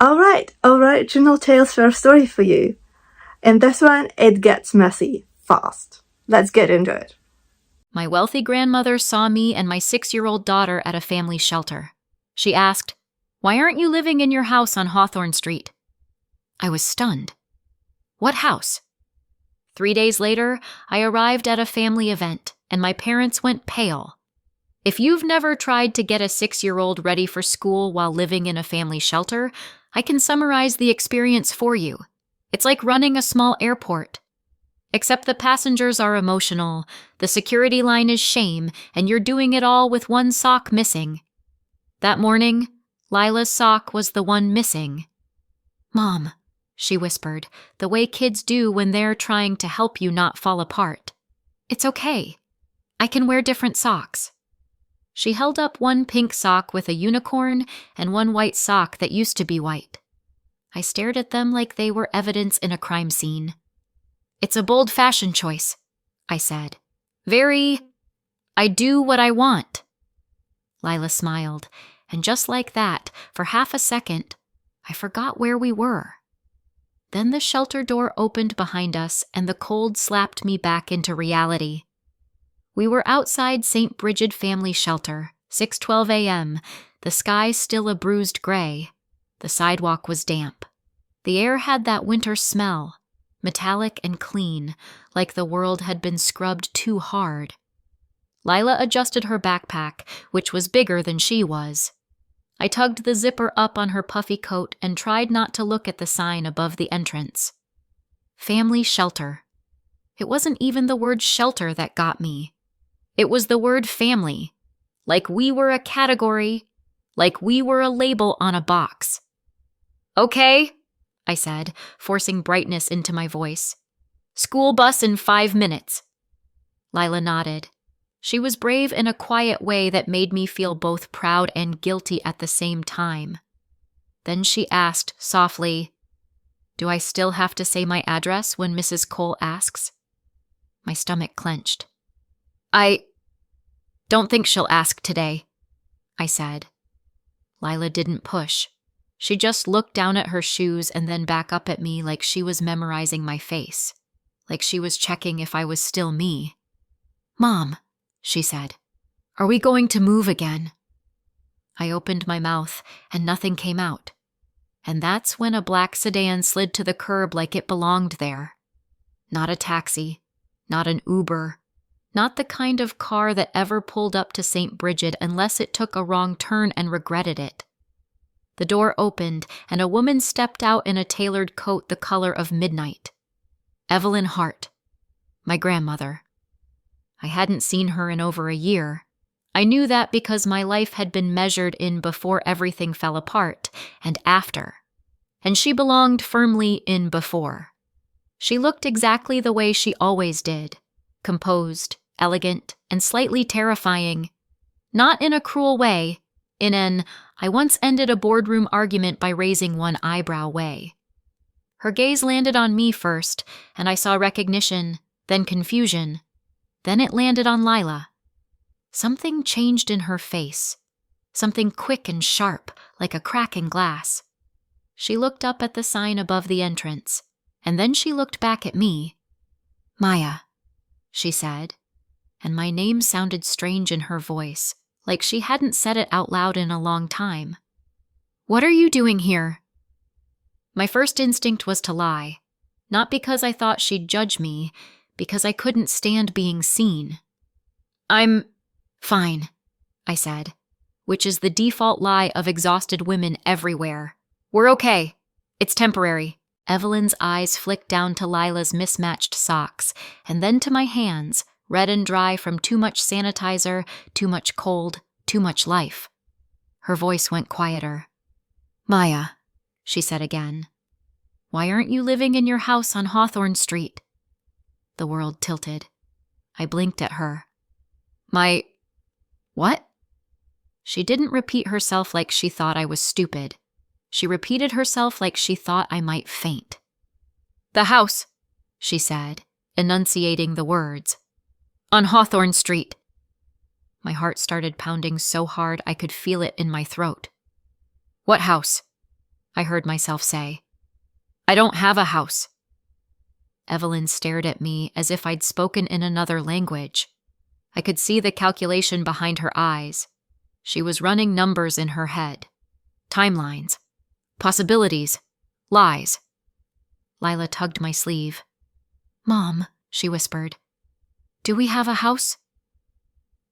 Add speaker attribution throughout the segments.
Speaker 1: Alright, original TalesSphere story for you. In this one, it gets messy fast. Let's get into it.
Speaker 2: My wealthy grandmother saw me and my 6-year-old daughter at a family shelter. She asked, "Why aren't you living in your house on Hawthorne Street?" I was stunned. What house? 3 days later, I arrived at a family event, and my parents went pale. If you've never tried to get a 6-year-old ready for school while living in a family shelter, I can summarize the experience for you. It's like running a small airport. Except the passengers are emotional, the security line is shame, and you're doing it all with one sock missing. That morning, Lila's sock was the one missing. "Mom," she whispered, the way kids do when they're trying to help you not fall apart. "It's okay. I can wear different socks." She held up one pink sock with a unicorn and one white sock that used to be white. I stared at them like they were evidence in a crime scene. "It's a bold fashion choice," I said. I do what I want." Lila smiled, and just like that, for half a second, I forgot where we were. Then the shelter door opened behind us, and the cold slapped me back into reality. We were outside St. Bridget Family Shelter, 6:12 a.m., the sky still a bruised gray. The sidewalk was damp. The air had that winter smell, metallic and clean, like the world had been scrubbed too hard. Lila adjusted her backpack, which was bigger than she was. I tugged the zipper up on her puffy coat and tried not to look at the sign above the entrance. Family shelter. It wasn't even the word shelter that got me. It was the word family. Like we were a category, like we were a label on a box. "Okay," I said, forcing brightness into my voice. "School bus in 5 minutes. Lila nodded. She was brave in a quiet way that made me feel both proud and guilty at the same time. Then she asked softly, "Do I still have to say my address when Mrs. Cole asks?" My stomach clenched. "I don't think she'll ask today," I said. Lila didn't push. She just looked down at her shoes and then back up at me like she was memorizing my face, like she was checking if I was still me. "Mom," she said, "are we going to move again?" I opened my mouth and nothing came out. And that's when a black sedan slid to the curb like it belonged there. Not a taxi, not an Uber, not the kind of car that ever pulled up to St. Bridget unless it took a wrong turn and regretted it. The door opened, and a woman stepped out in a tailored coat the color of midnight. Evelyn Hart, my grandmother. I hadn't seen her in over a year. I knew that because my life had been measured in before everything fell apart and after. And she belonged firmly in before. She looked exactly the way she always did, composed, elegant, and slightly terrifying. Not in a cruel way, in an "I once ended a boardroom argument by raising one eyebrow" way. Her gaze landed on me first, and I saw recognition, then confusion. Then it landed on Lila. Something changed in her face, something quick and sharp, like a crack in glass. She looked up at the sign above the entrance, and then she looked back at me. "Maya," she said, and my name sounded strange in her voice, like she hadn't said it out loud in a long time. "What are you doing here?" My first instinct was to lie, not because I thought she'd judge me, because I couldn't stand being seen. "I'm fine," I said, which is the default lie of exhausted women everywhere. "We're okay. It's temporary." Evelyn's eyes flicked down to Lila's mismatched socks, and then to my hands, red and dry from too much sanitizer, too much cold, too much life. Her voice went quieter. "Maya," she said again, "why aren't you living in your house on Hawthorne Street?" The world tilted. I blinked at her. "My what?" She didn't repeat herself like she thought I was stupid. She repeated herself like she thought I might faint. "The house," she said, enunciating the words. "On Hawthorne Street." My heart started pounding so hard I could feel it in my throat. "What house?" I heard myself say. I don't have a house. Evelyn stared at me as if I'd spoken in another language. I could see the calculation behind her eyes. She was running numbers in her head. Timelines. Possibilities. Lies. Lila tugged my sleeve. Mom, she whispered. Do we have a house?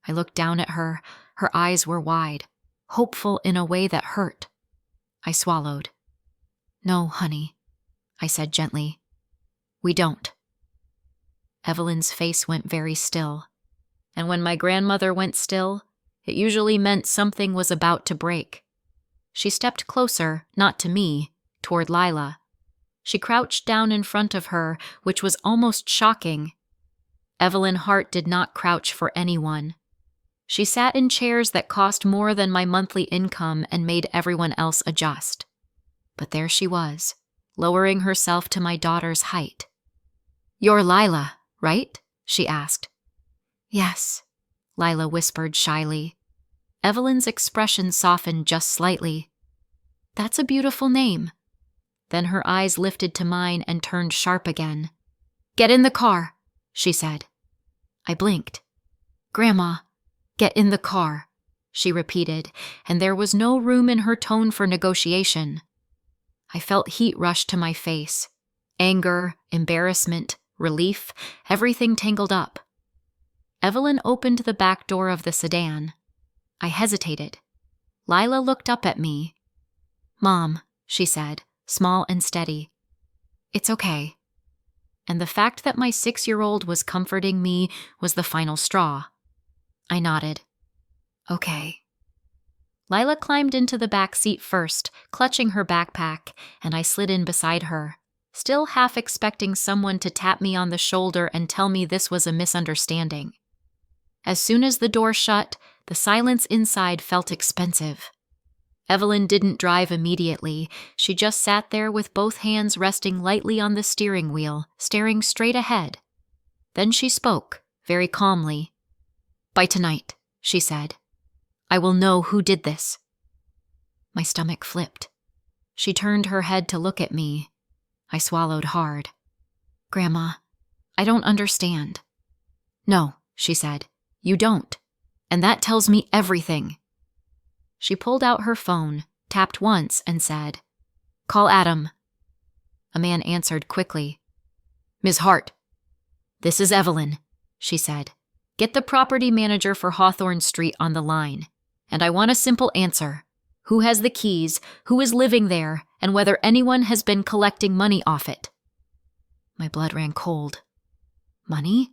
Speaker 2: I looked down at her. Her eyes were wide, hopeful in a way that hurt. I swallowed. No, honey, I said gently. We don't. Evelyn's face went very still, and when my grandmother went still, it usually meant something was about to break. She stepped closer, not to me, toward Lila. She crouched down in front of her, which was almost shocking. Evelyn Hart did not crouch for anyone. She sat in chairs that cost more than my monthly income and made everyone else adjust. But there she was, lowering herself to my daughter's height. You're Lila, right? She asked. Yes, Lila whispered shyly. Evelyn's expression softened just slightly. That's a beautiful name. Then her eyes lifted to mine and turned sharp again. Get in the car, she said. I blinked. Grandma, get in the car, she repeated, and there was no room in her tone for negotiation. I felt heat rush to my face. Anger, embarrassment, relief, everything tangled up. Evelyn opened the back door of the sedan. I hesitated. Lila looked up at me. Mom, she said, small and steady. It's okay. And the fact that my 6-year-old was comforting me was the final straw. I nodded. Okay. Lila climbed into the back seat first, clutching her backpack, and I slid in beside her, still half expecting someone to tap me on the shoulder and tell me this was a misunderstanding. As soon as the door shut, the silence inside felt expensive. Evelyn didn't drive immediately. She just sat there with both hands resting lightly on the steering wheel, staring straight ahead. Then she spoke, very calmly. By tonight, she said, I will know who did this. My stomach flipped. She turned her head to look at me. I swallowed hard. Grandma, I don't understand. No, she said, you don't. And that tells me everything. She pulled out her phone, tapped once, and said, Call Adam. A man answered quickly. Ms. Hart. This is Evelyn, she said. Get the property manager for Hawthorne Street on the line. And I want a simple answer. Who has the keys, who is living there, and whether anyone has been collecting money off it. My blood ran cold. Money?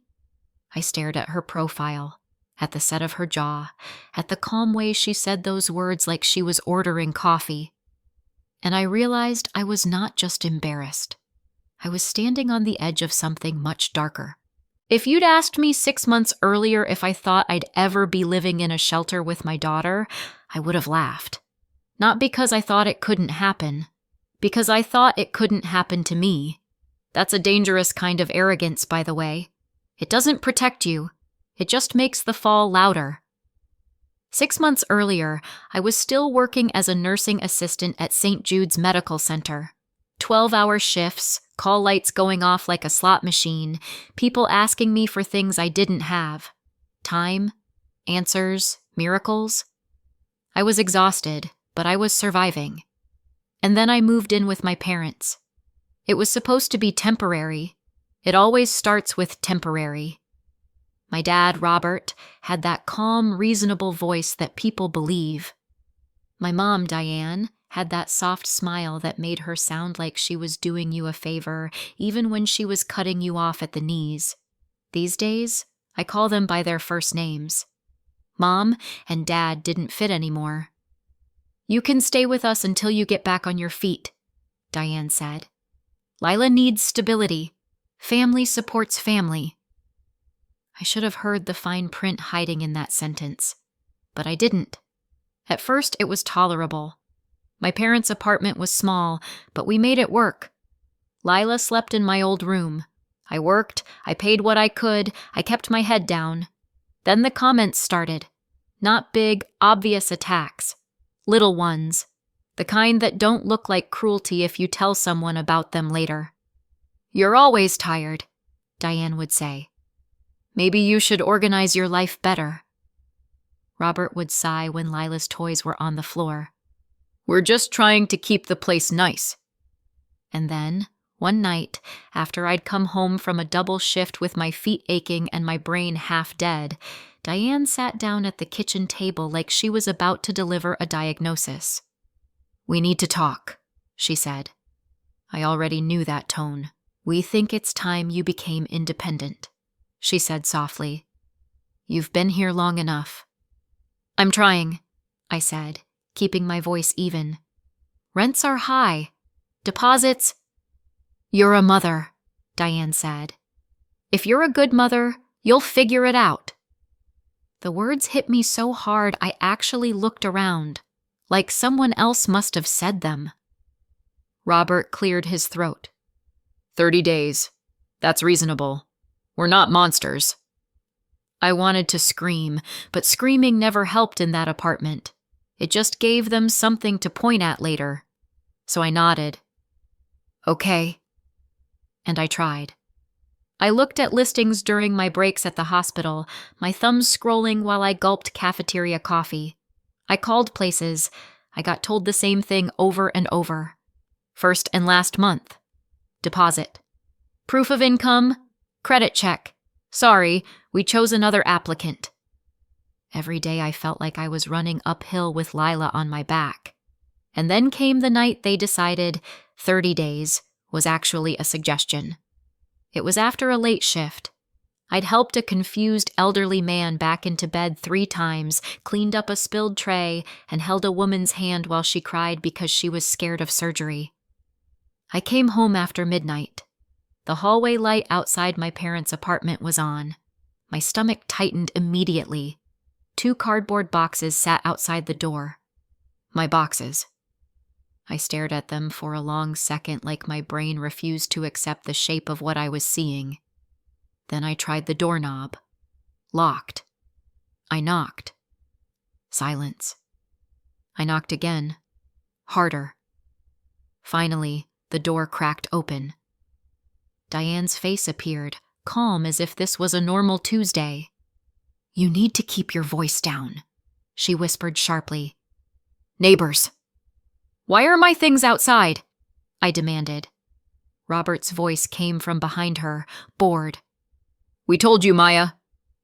Speaker 2: I stared at her profile, at the set of her jaw, at the calm way she said those words like she was ordering coffee. And I realized I was not just embarrassed. I was standing on the edge of something much darker. If you'd asked me 6 months earlier if I thought I'd ever be living in a shelter with my daughter, I would have laughed. Not because I thought it couldn't happen, because I thought it couldn't happen to me. That's a dangerous kind of arrogance, by the way. It doesn't protect you. It just makes the fall louder. 6 months earlier, I was still working as a nursing assistant at St. Jude's Medical Center. 12-hour shifts, call lights going off like a slot machine, people asking me for things I didn't have. Time, answers, miracles. I was exhausted, but I was surviving. And then I moved in with my parents. It was supposed to be temporary. It always starts with temporary. My dad, Robert, had that calm, reasonable voice that people believe. My mom, Diane, had that soft smile that made her sound like she was doing you a favor, even when she was cutting you off at the knees. These days, I call them by their first names. Mom and Dad didn't fit anymore. You can stay with us until you get back on your feet, Diane said. Lila needs stability. Family supports family. I should have heard the fine print hiding in that sentence, but I didn't. At first, it was tolerable. My parents' apartment was small, but we made it work. Lila slept in my old room. I worked, I paid what I could, I kept my head down. Then the comments started. Not big, obvious attacks. Little ones. The kind that don't look like cruelty if you tell someone about them later. "You're always tired," Diane would say. "Maybe you should organize your life better." Robert would sigh when Lila's toys were on the floor. "We're just trying to keep the place nice." And then, one night, after I'd come home from a double shift with my feet aching and my brain half dead, Diane sat down at the kitchen table like she was about to deliver a diagnosis. "We need to talk," she said. I already knew that tone. "We think it's time you became independent," she said softly. "You've been here long enough." "I'm trying," I said, keeping my voice even. "Rents are high. Deposits—" "You're a mother," Diane said. "If you're a good mother, you'll figure it out." The words hit me so hard I actually looked around, like someone else must have said them. Robert cleared his throat. 30 days. That's reasonable. We're not monsters." I wanted to scream, but screaming never helped in that apartment. It just gave them something to point at later. So I nodded. "Okay." And I tried. I looked at listings during my breaks at the hospital, my thumbs scrolling while I gulped cafeteria coffee. I called places. I got told the same thing over and over. First and last month. Deposit. Proof of income. Credit check. Sorry, we chose another applicant. Every day I felt like I was running uphill with Lila on my back. And then came the night they decided 30 days was actually a suggestion. It was after a late shift. I'd helped a confused elderly man back into bed 3 times, cleaned up a spilled tray, and held a woman's hand while she cried because she was scared of surgery. I came home after midnight. The hallway light outside my parents' apartment was on. My stomach tightened immediately. 2 cardboard boxes sat outside the door. My boxes. I stared at them for a long second like my brain refused to accept the shape of what I was seeing. Then I tried the doorknob. Locked. I knocked. Silence. I knocked again. Harder. Finally, the door cracked open. Diane's face appeared, calm as if this was a normal Tuesday. "You need to keep your voice down," she whispered sharply. "Neighbors." "Why are my things outside?" I demanded. Robert's voice came from behind her, bored. "We told you, Maya.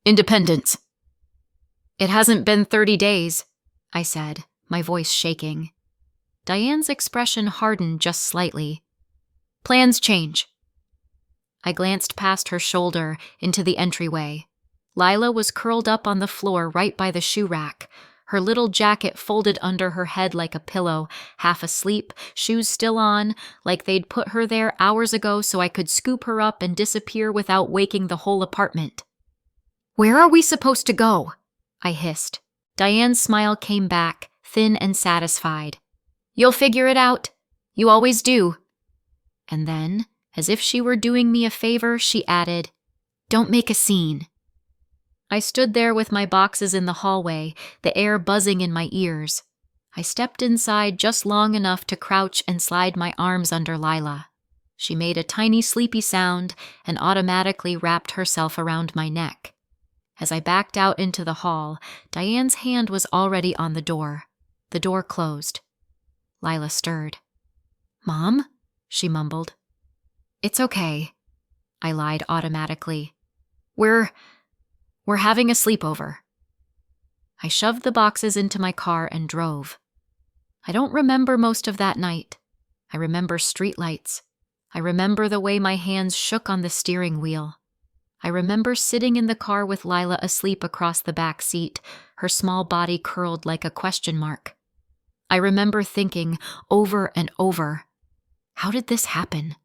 Speaker 2: Independence." "It hasn't been 30 days, I said, my voice shaking. Diane's expression hardened just slightly. "Plans change." I glanced past her shoulder into the entryway. Lila was curled up on the floor right by the shoe rack, her little jacket folded under her head like a pillow, half asleep, shoes still on, like they'd put her there hours ago so I could scoop her up and disappear without waking the whole apartment. "Where are we supposed to go?" I hissed. Diane's smile came back, thin and satisfied. "You'll figure it out. You always do." And then, as if she were doing me a favor, she added, "Don't make a scene." I stood there with my boxes in the hallway, the air buzzing in my ears. I stepped inside just long enough to crouch and slide my arms under Lila. She made a tiny sleepy sound and automatically wrapped herself around my neck. As I backed out into the hall, Diane's hand was already on the door. The door closed. Lila stirred. "Mom?" she mumbled. "It's okay," I lied automatically. We're having a sleepover." I shoved the boxes into my car and drove. I don't remember most of that night. I remember streetlights. I remember the way my hands shook on the steering wheel. I remember sitting in the car with Lila asleep across the back seat, her small body curled like a question mark. I remember thinking over and over, how did this happen?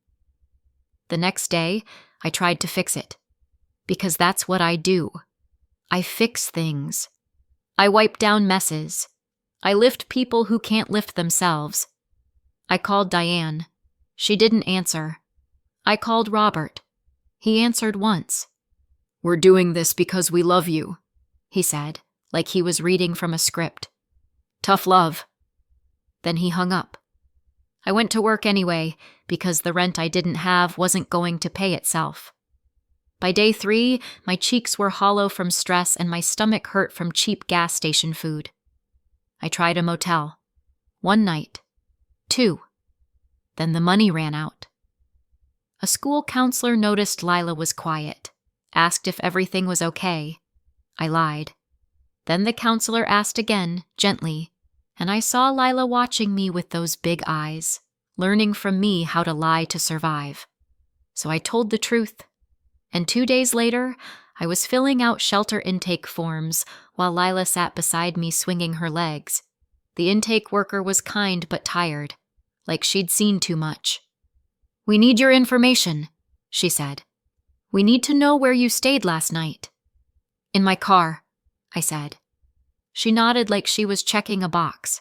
Speaker 2: The next day, I tried to fix it. Because that's what I do. I fix things. I wipe down messes. I lift people who can't lift themselves. I called Diane. She didn't answer. I called Robert. He answered once. "We're doing this because we love you," he said, like he was reading from a script. "Tough love." Then he hung up. I went to work anyway, because the rent I didn't have wasn't going to pay itself. By day 3, my cheeks were hollow from stress and my stomach hurt from cheap gas station food. I tried a motel. 1 night. 2. Then the money ran out. A school counselor noticed Lila was quiet, asked if everything was okay. I lied. Then the counselor asked again, gently, and I saw Lila watching me with those big eyes, learning from me how to lie to survive. So I told the truth. And 2 days later, I was filling out shelter intake forms while Lila sat beside me swinging her legs. The intake worker was kind but tired, like she'd seen too much. "We need your information," she said. "We need to know where you stayed last night." "In my car," I said. She nodded like she was checking a box.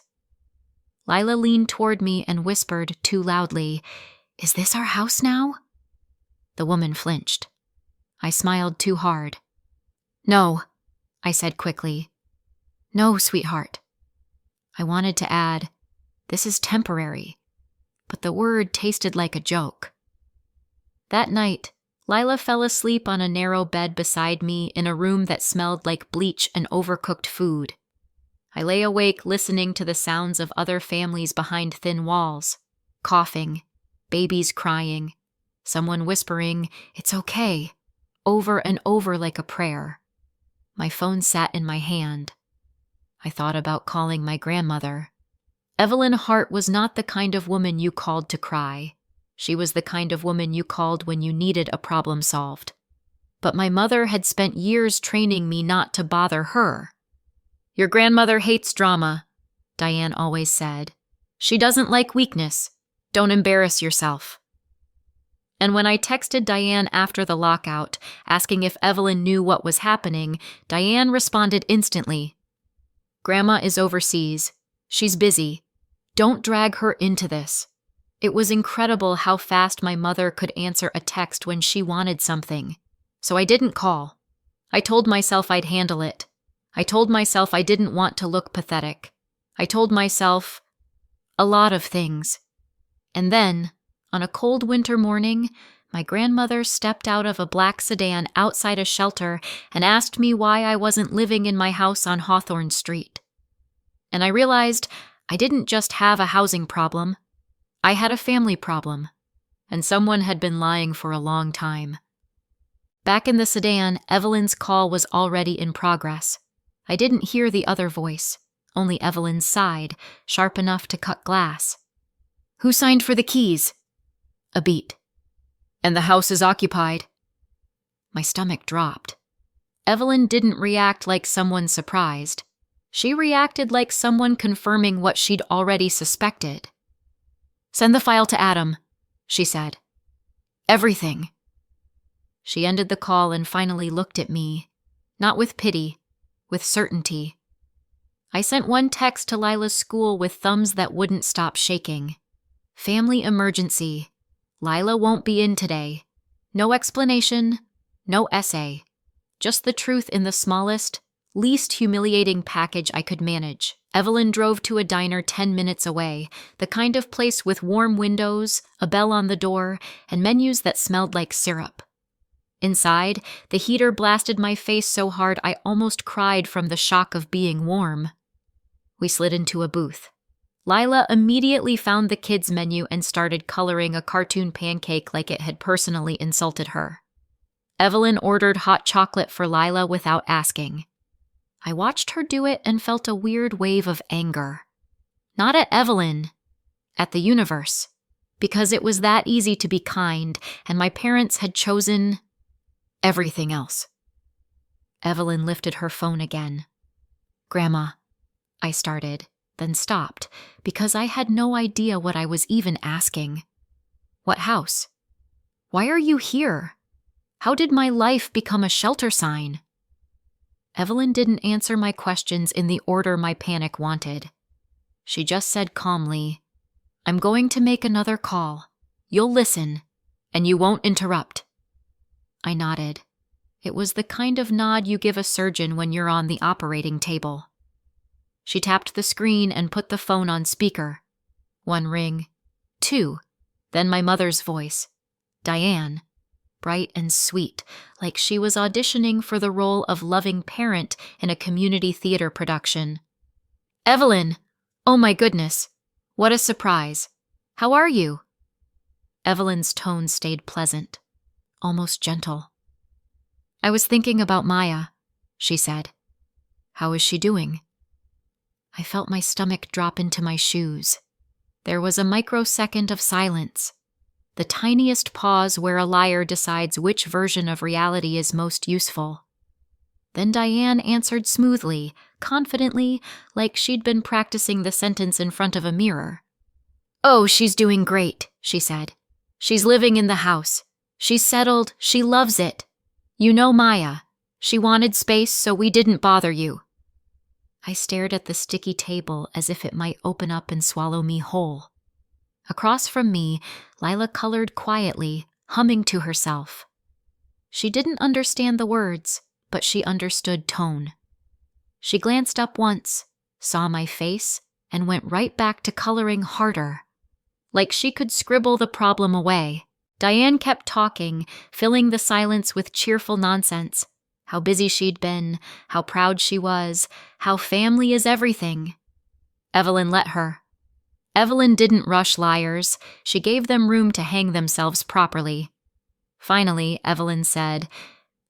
Speaker 2: Lila leaned toward me and whispered too loudly, "Is this our house now?" The woman flinched. I smiled too hard. "No," I said quickly. "No, sweetheart." I wanted to add, "This is temporary," but the word tasted like a joke. That night, Lila fell asleep on a narrow bed beside me in a room that smelled like bleach and overcooked food. I lay awake listening to the sounds of other families behind thin walls, coughing, babies crying, someone whispering, "It's okay," over and over like a prayer. My phone sat in my hand. I thought about calling my grandmother. Evelyn Hart was not the kind of woman you called to cry. She was the kind of woman you called when you needed a problem solved. But my mother had spent years training me not to bother her. "Your grandmother hates drama," Diane always said. "She doesn't like weakness. Don't embarrass yourself." And when I texted Diane after the lockout, asking if Evelyn knew what was happening, Diane responded instantly. "Grandma is overseas. She's busy. Don't drag her into this." It was incredible how fast my mother could answer a text when she wanted something. So I didn't call. I told myself I'd handle it. I told myself I didn't want to look pathetic. I told myself a lot of things. And then, on a cold winter morning, my grandmother stepped out of a black sedan outside a shelter and asked me why I wasn't living in my house on Hawthorne Street. And I realized I didn't just have a housing problem. I had a family problem, and someone had been lying for a long time. Back in the sedan, Evelyn's call was already in progress. I didn't hear the other voice, only Evelyn's side, sharp enough to cut glass. "Who signed for the keys?" A beat. "And the house is occupied." My stomach dropped. Evelyn didn't react like someone surprised. She reacted like someone confirming what she'd already suspected. "Send the file to Adam," she said. "Everything." She ended the call and finally looked at me, not with pity, with certainty. I sent one text to Lila's school with thumbs that wouldn't stop shaking. "Family emergency. Lila won't be in today. No explanation, no essay. Just the truth in the smallest, least humiliating package I could manage." Evelyn drove to a diner 10 minutes away, the kind of place with warm windows, a bell on the door, and menus that smelled like syrup. Inside, the heater blasted my face so hard I almost cried from the shock of being warm. We slid into a booth. Lila immediately found the kids' menu and started coloring a cartoon pancake like it had personally insulted her. Evelyn ordered hot chocolate for Lila without asking. I watched her do it and felt a weird wave of anger. Not at Evelyn, at the universe, because it was that easy to be kind, and my parents had chosen everything else. Evelyn lifted her phone again. "Grandma," I started, then stopped, because I had no idea what I was even asking. "What house? Why are you here? How did my life become a shelter sign?" Evelyn didn't answer my questions in the order my panic wanted. She just said calmly, "I'm going to make another call. You'll listen, and you won't interrupt." I nodded. It was the kind of nod you give a surgeon when you're on the operating table. She tapped the screen and put the phone on speaker, 1 ring. 2. Then my mother's voice. Diane. Bright and sweet, like she was auditioning for the role of loving parent in a community theater production. Evelyn! Oh my goodness. What a surprise. How are you? Evelyn's tone stayed pleasant, almost gentle. I was thinking about Maya, she said. How is she doing? I felt my stomach drop into my shoes. There was a microsecond of silence, the tiniest pause where a liar decides which version of reality is most useful. Then Diane answered smoothly, confidently, like she'd been practicing the sentence in front of a mirror. Oh, she's doing great, she said. She's living in the house. She's settled. She loves it. You know Maya. She wanted space, so we didn't bother you. I stared at the sticky table as if it might open up and swallow me whole. Across from me, Lila colored quietly, humming to herself. She didn't understand the words, but she understood tone. She glanced up once, saw my face, and went right back to coloring harder. Like she could scribble the problem away. Diane kept talking, filling the silence with cheerful nonsense. How busy she'd been, how proud she was, how family is everything. Evelyn let her. Evelyn didn't rush liars. She gave them room to hang themselves properly. Finally, Evelyn said,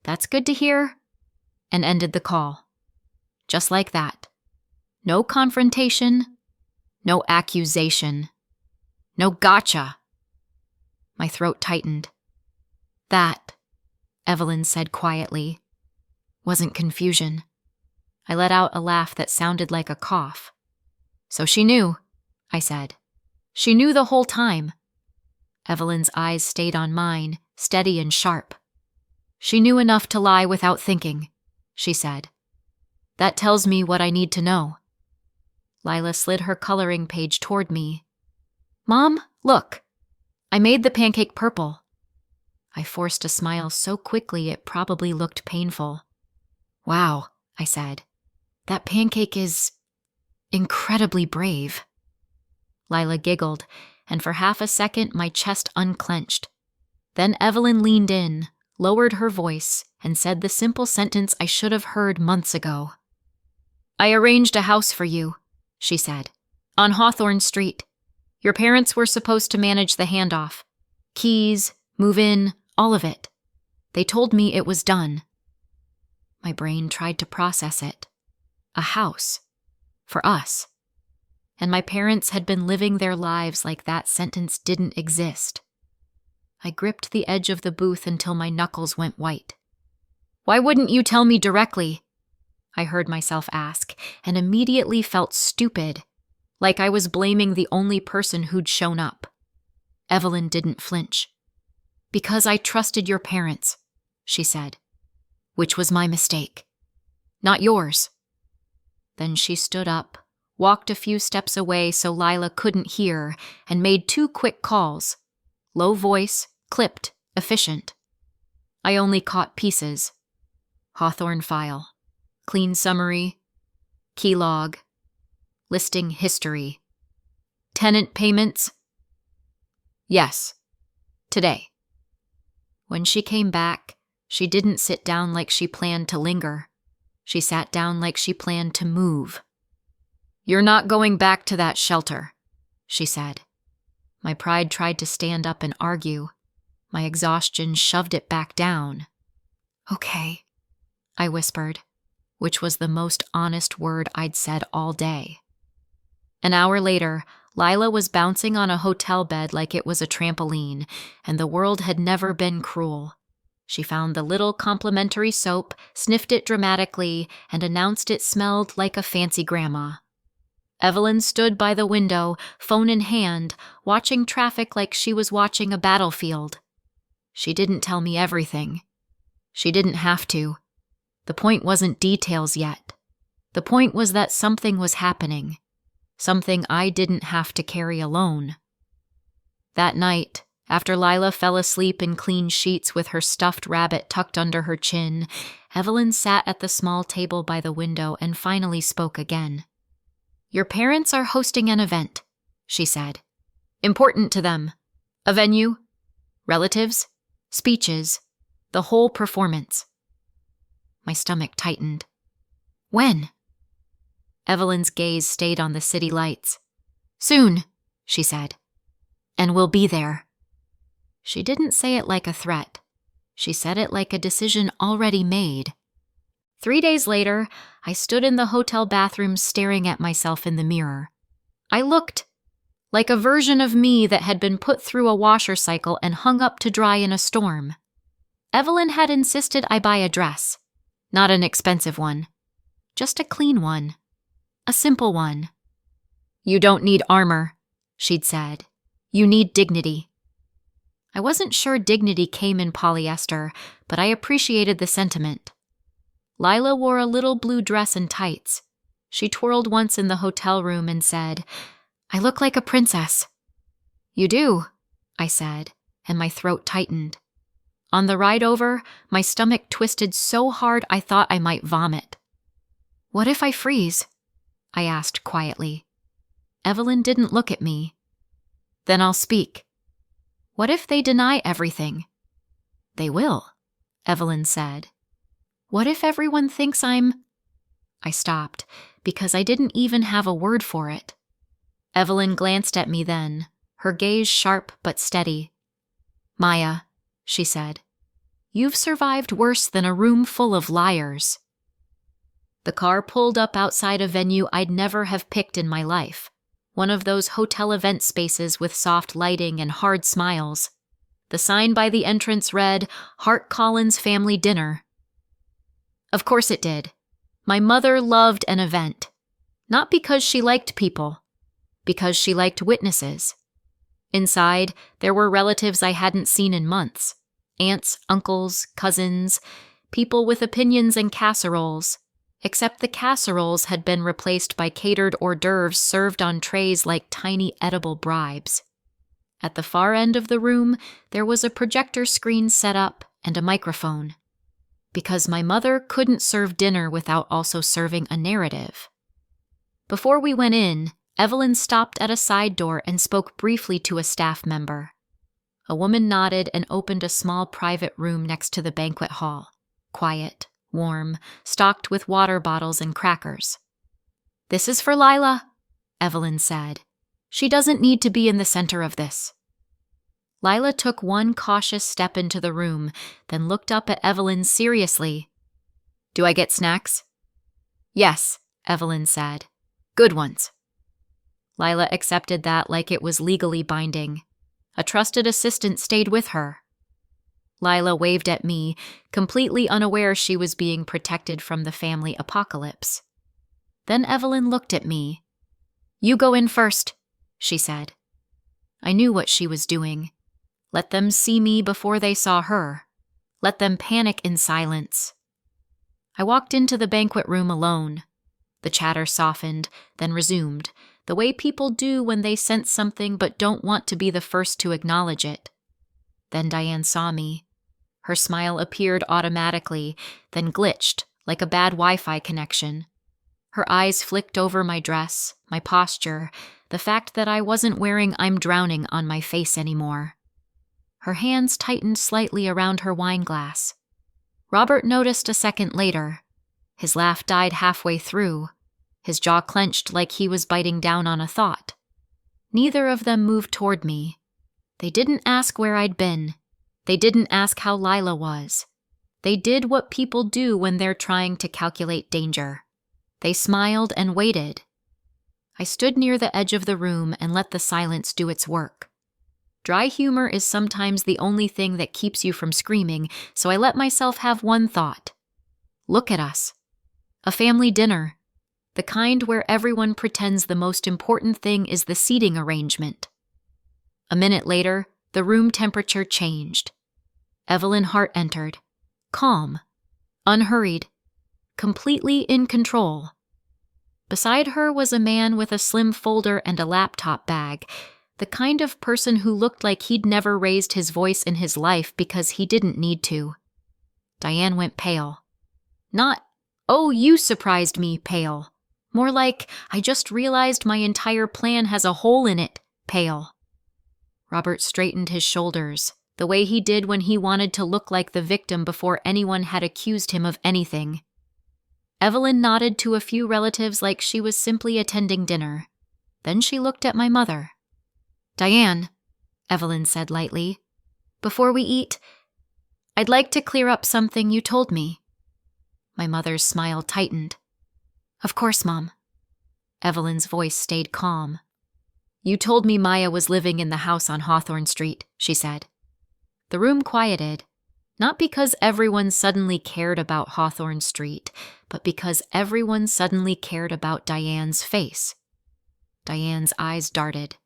Speaker 2: "That's good to hear," and ended the call. Just like that. No confrontation, no accusation, no gotcha. My throat tightened. That, Evelyn said quietly, wasn't confusion. I let out a laugh that sounded like a cough. So she knew, I said. She knew the whole time. Evelyn's eyes stayed on mine, steady and sharp. She knew enough to lie without thinking, she said. That tells me what I need to know. Lila slid her coloring page toward me. Mom, look. I made the pancake purple. I forced a smile so quickly it probably looked painful. Wow, I said. That pancake is incredibly brave. Lila giggled, and for half a second my chest unclenched. Then Evelyn leaned in, lowered her voice, and said the simple sentence I should have heard months ago. I arranged a house for you, she said, on Hawthorne Street. Your parents were supposed to manage the handoff. Keys, move in, all of it. They told me it was done. My brain tried to process it. A house. For us. And my parents had been living their lives like that sentence didn't exist. I gripped the edge of the booth until my knuckles went white. Why wouldn't you tell me directly? I heard myself ask, and immediately felt stupid, like I was blaming the only person who'd shown up. Evelyn didn't flinch. Because I trusted your parents, she said, which was my mistake. Not yours. Then she stood up, walked a few steps away so Lila couldn't hear, and made 2 quick calls. Low voice, clipped, efficient. I only caught pieces. Hawthorne file. Clean summary. Key log. Listing history. Tenant payments? Yes. Today. When she came back, she didn't sit down like she planned to linger. She sat down like she planned to move. You're not going back to that shelter, she said. My pride tried to stand up and argue. My exhaustion shoved it back down. Okay, I whispered, which was the most honest word I'd said all day. An hour later, Lila was bouncing on a hotel bed like it was a trampoline, and the world had never been cruel. She found the little complimentary soap, sniffed it dramatically, and announced it smelled like a fancy grandma. Evelyn stood by the window, phone in hand, watching traffic like she was watching a battlefield. She didn't tell me everything. She didn't have to. The point wasn't details yet. The point was that something was happening. Something I didn't have to carry alone. That night, after Lila fell asleep in clean sheets with her stuffed rabbit tucked under her chin, Evelyn sat at the small table by the window and finally spoke again. Your parents are hosting an event, she said. Important to them. A venue, relatives, speeches, the whole performance. My stomach tightened. When? Evelyn's gaze stayed on the city lights. Soon, she said. And we'll be there. She didn't say it like a threat. She said it like a decision already made. 3 days later, I stood in the hotel bathroom staring at myself in the mirror. I looked like a version of me that had been put through a washer cycle and hung up to dry in a storm. Evelyn had insisted I buy a dress. Not an expensive one. Just a clean one. A simple one. You don't need armor, she'd said. You need dignity. I wasn't sure dignity came in polyester, but I appreciated the sentiment. Lila wore a little blue dress and tights. She twirled once in the hotel room and said, I look like a princess. You do, I said, and my throat tightened. On the ride over, my stomach twisted so hard I thought I might vomit. What if I freeze? I asked quietly. Evelyn didn't look at me. Then I'll speak. What if they deny everything? They will, Evelyn said. What if everyone thinks I'm... I stopped, because I didn't even have a word for it. Evelyn glanced at me then, her gaze sharp but steady. Maya, she said, you've survived worse than a room full of liars. The car pulled up outside a venue I'd never have picked in my life, one of those hotel event spaces with soft lighting and hard smiles. The sign by the entrance read, Hart Collins Family Dinner. Of course it did. My mother loved an event. Not because she liked people, because she liked witnesses. Inside, there were relatives I hadn't seen in months. Aunts, uncles, cousins, people with opinions and casseroles, except the casseroles had been replaced by catered hors d'oeuvres served on trays like tiny edible bribes. At the far end of the room, there was a projector screen set up and a microphone. Because my mother couldn't serve dinner without also serving a narrative. Before we went in, Evelyn stopped at a side door and spoke briefly to a staff member. A woman nodded and opened a small private room next to the banquet hall. Quiet, warm, stocked with water bottles and crackers. This is for Lila, Evelyn said. She doesn't need to be in the center of this. Lila took one cautious step into the room, then looked up at Evelyn seriously. Do I get snacks? Yes, Evelyn said. Good ones. Lila accepted that like it was legally binding. A trusted assistant stayed with her. Lila waved at me, completely unaware she was being protected from the family apocalypse. Then Evelyn looked at me. You go in first, she said. I knew what she was doing. Let them see me before they saw her. Let them panic in silence. I walked into the banquet room alone. The chatter softened, then resumed, the way people do when they sense something but don't want to be the first to acknowledge it. Then Diane saw me. Her smile appeared automatically, then glitched, like a bad Wi-Fi connection. Her eyes flicked over my dress, my posture, the fact that I wasn't wearing I'm drowning on my face anymore. Her hands tightened slightly around her wine glass. Robert noticed a second later. His laugh died halfway through. His jaw clenched like he was biting down on a thought. Neither of them moved toward me. They didn't ask where I'd been. They didn't ask how Lila was. They did what people do when they're trying to calculate danger. They smiled and waited. I stood near the edge of the room and let the silence do its work. Dry humor is sometimes the only thing that keeps you from screaming, so I let myself have one thought. Look at us. A family dinner. The kind where everyone pretends the most important thing is the seating arrangement. A minute later, the room temperature changed. Evelyn Hart entered, calm, unhurried, completely in control. Beside her was a man with a slim folder and a laptop bag, the kind of person who looked like he'd never raised his voice in his life because he didn't need to. Diane went pale. Not, oh, you surprised me, pale. More like, I just realized my entire plan has a hole in it, pale. Robert straightened his shoulders, the way he did when he wanted to look like the victim before anyone had accused him of anything. Evelyn nodded to a few relatives like she was simply attending dinner. Then she looked at my mother. "Diane," Evelyn said lightly, "before we eat, I'd like to clear up something you told me." My mother's smile tightened. "Of course, Mom." Evelyn's voice stayed calm. "You told me Maya was living in the house on Hawthorne Street," she said. The room quieted, not because everyone suddenly cared about Hawthorne Street, but because everyone suddenly cared about Diane's face. Diane's eyes darted.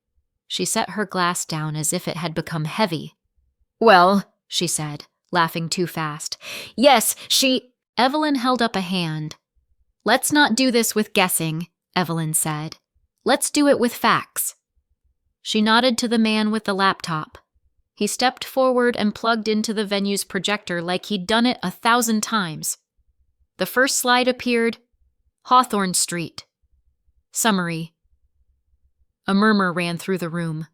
Speaker 2: She set her glass down as if it had become heavy. "Well," she said, laughing too fast. "Yes, she—" Evelyn held up a hand. "Let's not do this with guessing," Evelyn said. "Let's do it with facts." She nodded to the man with the laptop. He stepped forward and plugged into the venue's projector like he'd done it 1,000 times. The first slide appeared, Hawthorne Street. Summary. A murmur ran through the room.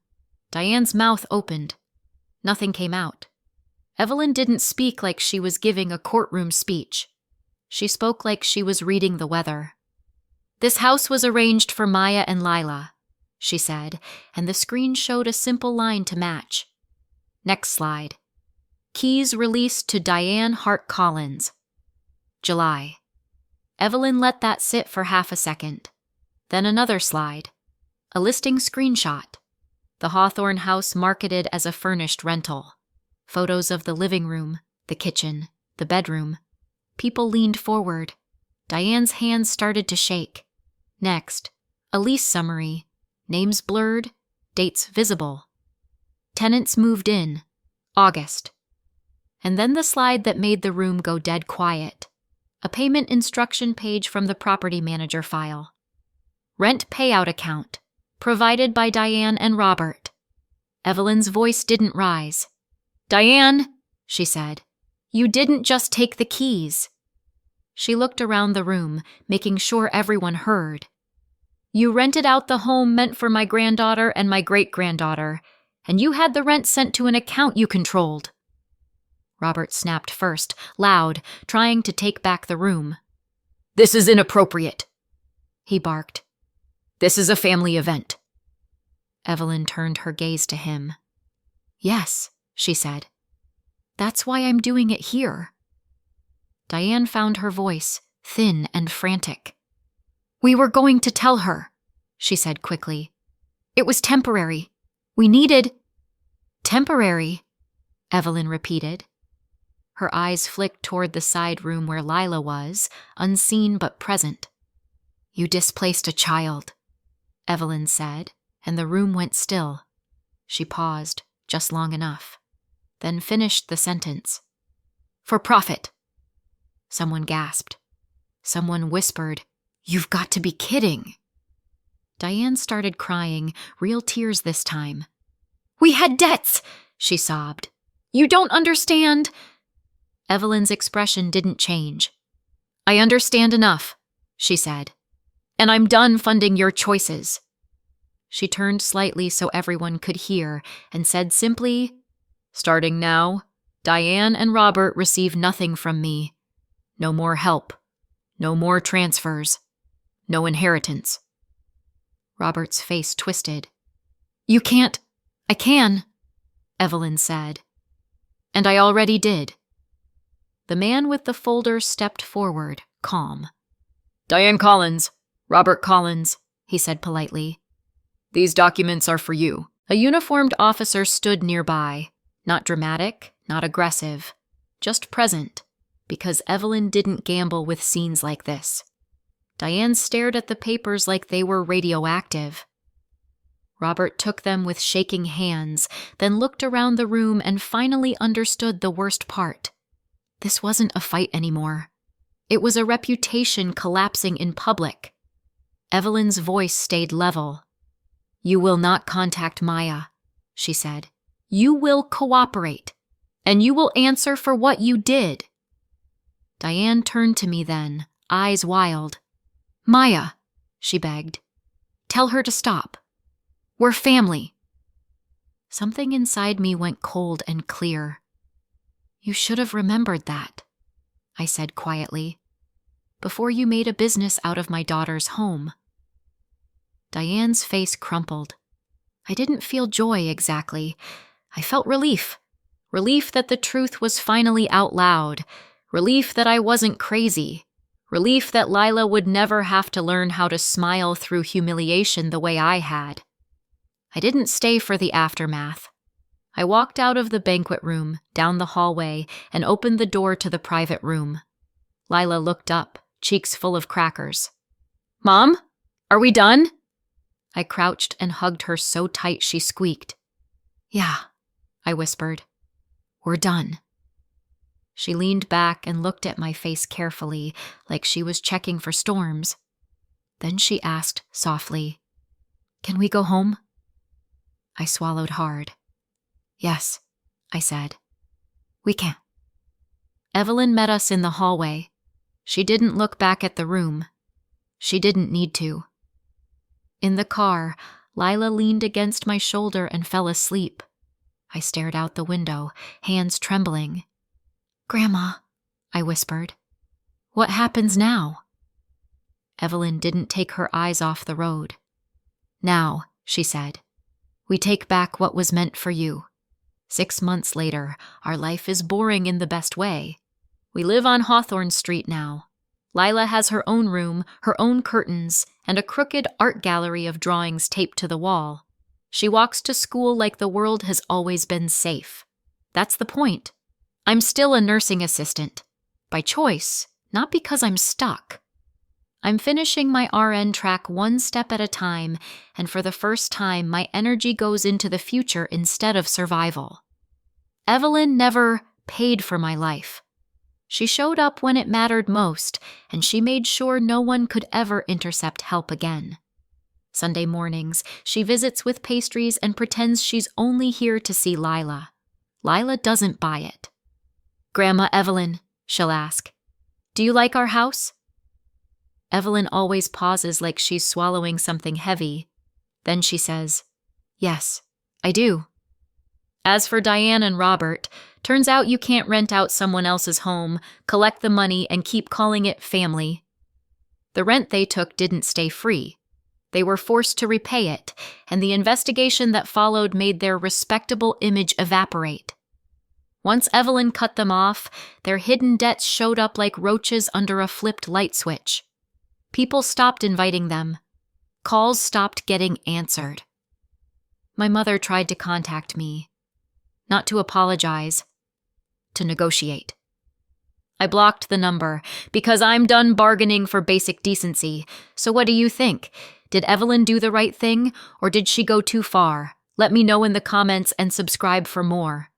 Speaker 2: Diane's mouth opened. Nothing came out. Evelyn didn't speak like she was giving a courtroom speech. She spoke like she was reading the weather. "This house was arranged for Maya and Lila," she said, and the screen showed a simple line to match. Next slide. "Keys released to Diane Hart Collins. July." Evelyn let that sit for half a second. Then another slide. A listing screenshot. The Hawthorne house marketed as a furnished rental. Photos of the living room, the kitchen, the bedroom. People leaned forward. Diane's hands started to shake. Next, a lease summary. Names blurred, dates visible. Tenants moved in, August. And then the slide that made the room go dead quiet. A payment instruction page from the property manager file. Rent payout account, provided by Diane and Robert. Evelyn's voice didn't rise. "Diane," she said, "you didn't just take the keys." She looked around the room, making sure everyone heard. "You rented out the home meant for my granddaughter and my great-granddaughter, and you had the rent sent to an account you controlled." Robert snapped first, loud, trying to take back the room. "This is inappropriate," he barked. "This is a family event." Evelyn turned her gaze to him. "Yes," she said. "That's why I'm doing it here." Diane found her voice, thin and frantic. "We were going to tell her," she said quickly. "It was temporary. We needed—" "Temporary," Evelyn repeated. Her eyes flicked toward the side room where Lila was, unseen but present. "You displaced a child," Evelyn said, and the room went still. She paused, just long enough, then finished the sentence. "For profit." Someone gasped. Someone whispered, "You've got to be kidding." Diane started crying, real tears this time. "We had debts," she sobbed. "You don't understand." Evelyn's expression didn't change. "I understand enough," she said. "And I'm done funding your choices." She turned slightly so everyone could hear and said simply, "Starting now, Diane and Robert receive nothing from me. No more help. No more transfers. No inheritance." Robert's face twisted. "You can't—" "I can," Evelyn said. "And I already did." The man with the folder stepped forward, calm. "Diane Collins, Robert Collins," he said politely. "These documents are for you." A uniformed officer stood nearby, not dramatic, not aggressive, just present, because Evelyn didn't gamble with scenes like this. Diane stared at the papers like they were radioactive. Robert took them with shaking hands, then looked around the room and finally understood the worst part. This wasn't a fight anymore. It was a reputation collapsing in public. Evelyn's voice stayed level. "You will not contact Maya," she said. "You will cooperate, and you will answer for what you did." Diane turned to me then, eyes wild. "Maya," she begged. Tell her to stop. We're family. Something inside me went cold and clear. You should have remembered that, I said quietly, before you made a business out of my daughter's home. Diane's face crumpled. I didn't feel joy exactly. I felt relief. Relief that the truth was finally out loud. Relief that I wasn't crazy. Relief that Lila would never have to learn how to smile through humiliation the way I had. I didn't stay for the aftermath. I walked out of the banquet room, down the hallway, and opened the door to the private room. Lila looked up, cheeks full of crackers. Mom, are we done? I crouched and hugged her so tight she squeaked. Yeah, I whispered. We're done. She leaned back and looked at my face carefully, like she was checking for storms. Then she asked softly, Can we go home? I swallowed hard. Yes, I said. We can. Evelyn met us in the hallway. She didn't look back at the room. She didn't need to. In the car, Lila leaned against my shoulder and fell asleep. I stared out the window, hands trembling. Grandma, I whispered. What happens now? Evelyn didn't take her eyes off the road. Now, she said, we take back what was meant for you. 6 months later, our life is boring in the best way. We live on Hawthorne Street now. Lila has her own room, her own curtains, and a crooked art gallery of drawings taped to the wall. She walks to school like the world has always been safe. That's the point. I'm still a nursing assistant. By choice, not because I'm stuck. I'm finishing my RN track one step at a time, and for the first time, my energy goes into the future instead of survival. Evelyn never paid for my life. She showed up when it mattered most, and she made sure no one could ever intercept help again. Sunday mornings, she visits with pastries and pretends she's only here to see Lila. Lila doesn't buy it. Grandma Evelyn, she'll ask, do you like our house? Evelyn always pauses like she's swallowing something heavy. Then she says, yes, I do. As for Diane and Robert, turns out you can't rent out someone else's home, collect the money, and keep calling it family. The rent they took didn't stay free. They were forced to repay it, and the investigation that followed made their respectable image evaporate. Once Evelyn cut them off, their hidden debts showed up like roaches under a flipped light switch. People stopped inviting them. Calls stopped getting answered. My mother tried to contact me. Not to apologize, to negotiate. I blocked the number because I'm done bargaining for basic decency. So what do you think? Did Evelyn do the right thing, or did she go too far? Let me know in the comments and subscribe for more.